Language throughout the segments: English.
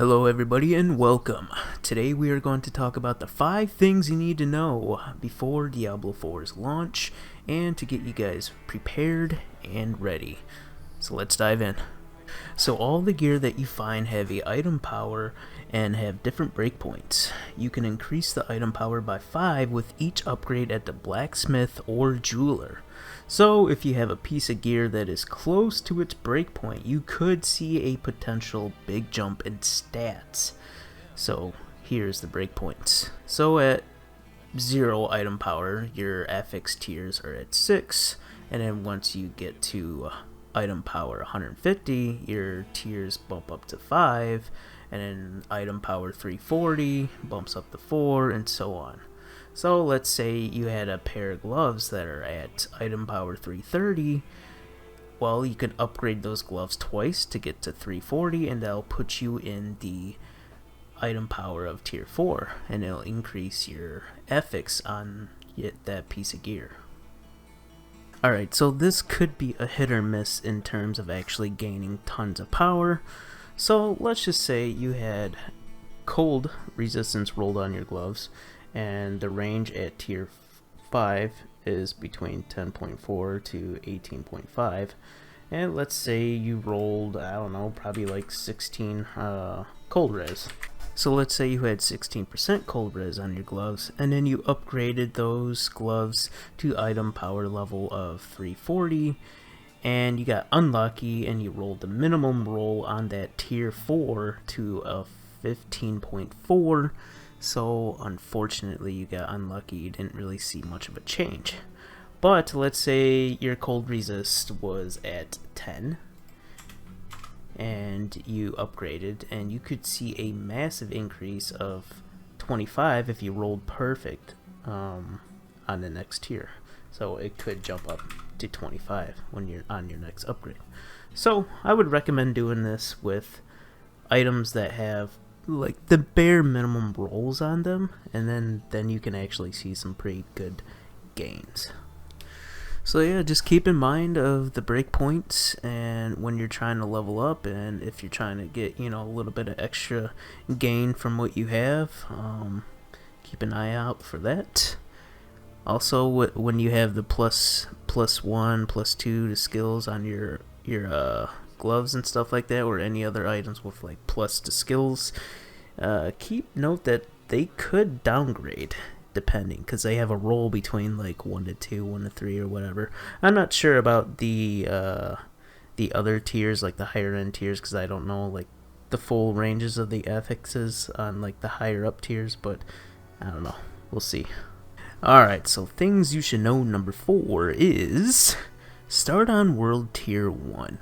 Hello everybody and welcome. Today we are going to talk about the 5 things you need to know before Diablo 4's launch and to get you guys prepared and ready. So let's dive in. So all the gear that you find have a item power and have different breakpoints. You can increase the item power by 5 with each upgrade at the blacksmith or jeweler. So if you have a piece of gear that is close to its breakpoint, you could see a potential big jump in stats. So here's the breakpoints. So at 0 item power, your affix tiers are at 6, and then once you get to item power 150, your tiers bump up to 5, and then item power 340 bumps up to 4, and so on. So let's say you had a pair of gloves that are at item power 330. Well, you can upgrade those gloves twice to get to 340, and that'll put you in the item power of tier 4, and it'll increase your affix on that piece of gear. Alright, so this could be a hit or miss in terms of actually gaining tons of power. So let's just say you had cold resistance rolled on your gloves, and the range at tier 5 is between 10.4 to 18.5, and let's say you rolled, I don't know, probably like 16 cold res. So let's say you had 16% cold res on your gloves, and then you upgraded those gloves to item power level of 340, and you got unlucky and you rolled the minimum roll on that tier 4 to a 15.4. So unfortunately you got unlucky, you didn't really see much of a change. But let's say your cold resist was at 10 and you upgraded, and you could see a massive increase of 25 if you rolled perfect on the next tier. So it could jump up to 25 when you're on your next upgrade. So I would recommend doing this with items that have like the bare minimum rolls on them, and then you can actually see some pretty good gains. So yeah, just keep in mind of the breakpoints and when you're trying to level up, and if you're trying to get, a little bit of extra gain from what you have, keep an eye out for that. Also, when you have the plus 1, plus 2 to skills on your gloves and stuff like that, or any other items with like plus to skills, keep note that they could downgrade depending, because they have a roll between like 1 to 2, 1 to 3, or whatever. I'm not sure about the other tiers, like the higher end tiers, because I don't know like the full ranges of the affixes on like the higher up tiers, but I don't know, we'll see. Alright, so things you should know. Number 4 is start on world tier 1.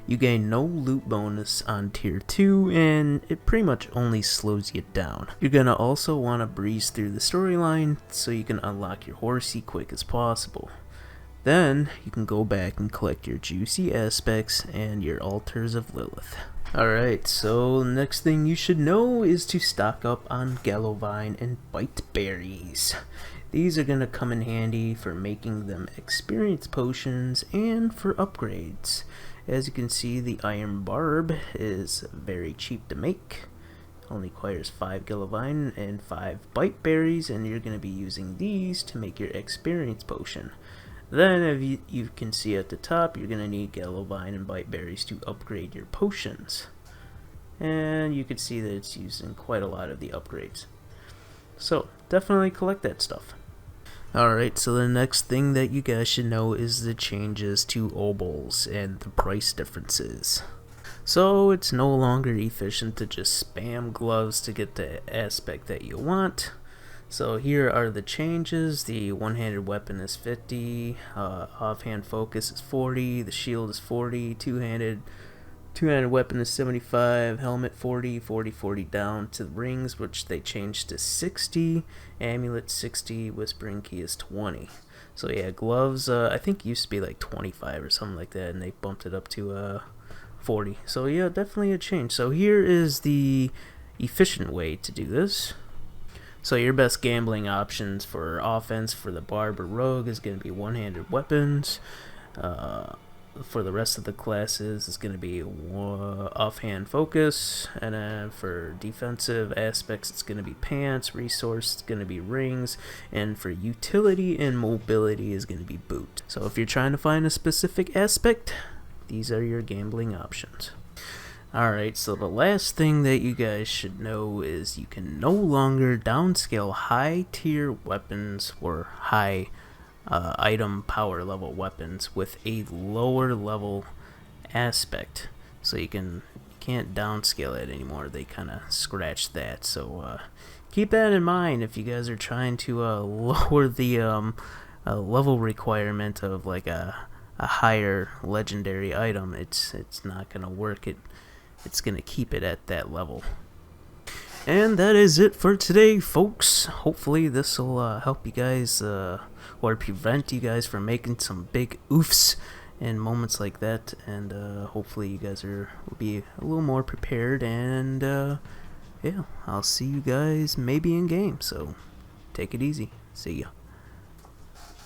You gain no loot bonus on tier 2, and it pretty much only slows you down. You're gonna also want to breeze through the storyline so you can unlock your horsey quick as possible. Then you can go back and collect your juicy aspects and your altars of Lilith. Alright, so next thing you should know is to stock up on Gallovine and Bite Berries. These are going to come in handy for making them experience potions and for upgrades. As you can see, the Iron Barb is very cheap to make. Only requires 5 Gallovine and 5 Bite Berries, and you're going to be using these to make your experience potion. Then, if you can see at the top, you're going to need Gallovine and Bite Berries to upgrade your potions. And you can see that it's used in quite a lot of the upgrades. So, definitely collect that stuff. Alright, so the next thing that you guys should know is the changes to obols and the price differences. So it's no longer efficient to just spam gloves to get the aspect that you want. So here are the changes. The one-handed weapon is 50, offhand focus is 40, the shield is 40, two-handed weapon is 75, helmet 40, 40 down to the rings, which they changed to 60, amulet 60, whispering key is 20. So yeah, gloves I think used to be like 25 or something like that, and they bumped it up to 40. So yeah, definitely a change. So here is the efficient way to do this. So your best gambling options for offense for the barb or rogue is going to be one-handed weapons. for the rest of the classes, it's going to be offhand focus, and then for defensive aspects, it's going to be pants. Resource, it's going to be rings, and for utility and mobility is going to be boot. So if you're trying to find a specific aspect, these are your gambling options. Alright, so the last thing that you guys should know is you can no longer downscale high tier weapons or high item power level weapons with a lower level aspect. So you can't downscale it anymore. They kind of scratched that. So keep that in mind if you guys are trying to lower the level requirement of like a higher legendary item. It's not gonna work. It's gonna keep it at that level. And that is it for today, folks. Hopefully this will help you guys or prevent you guys from making some big oofs in moments like that, and hopefully you guys will be a little more prepared, and yeah, I'll see you guys maybe in game, so take it easy. See ya.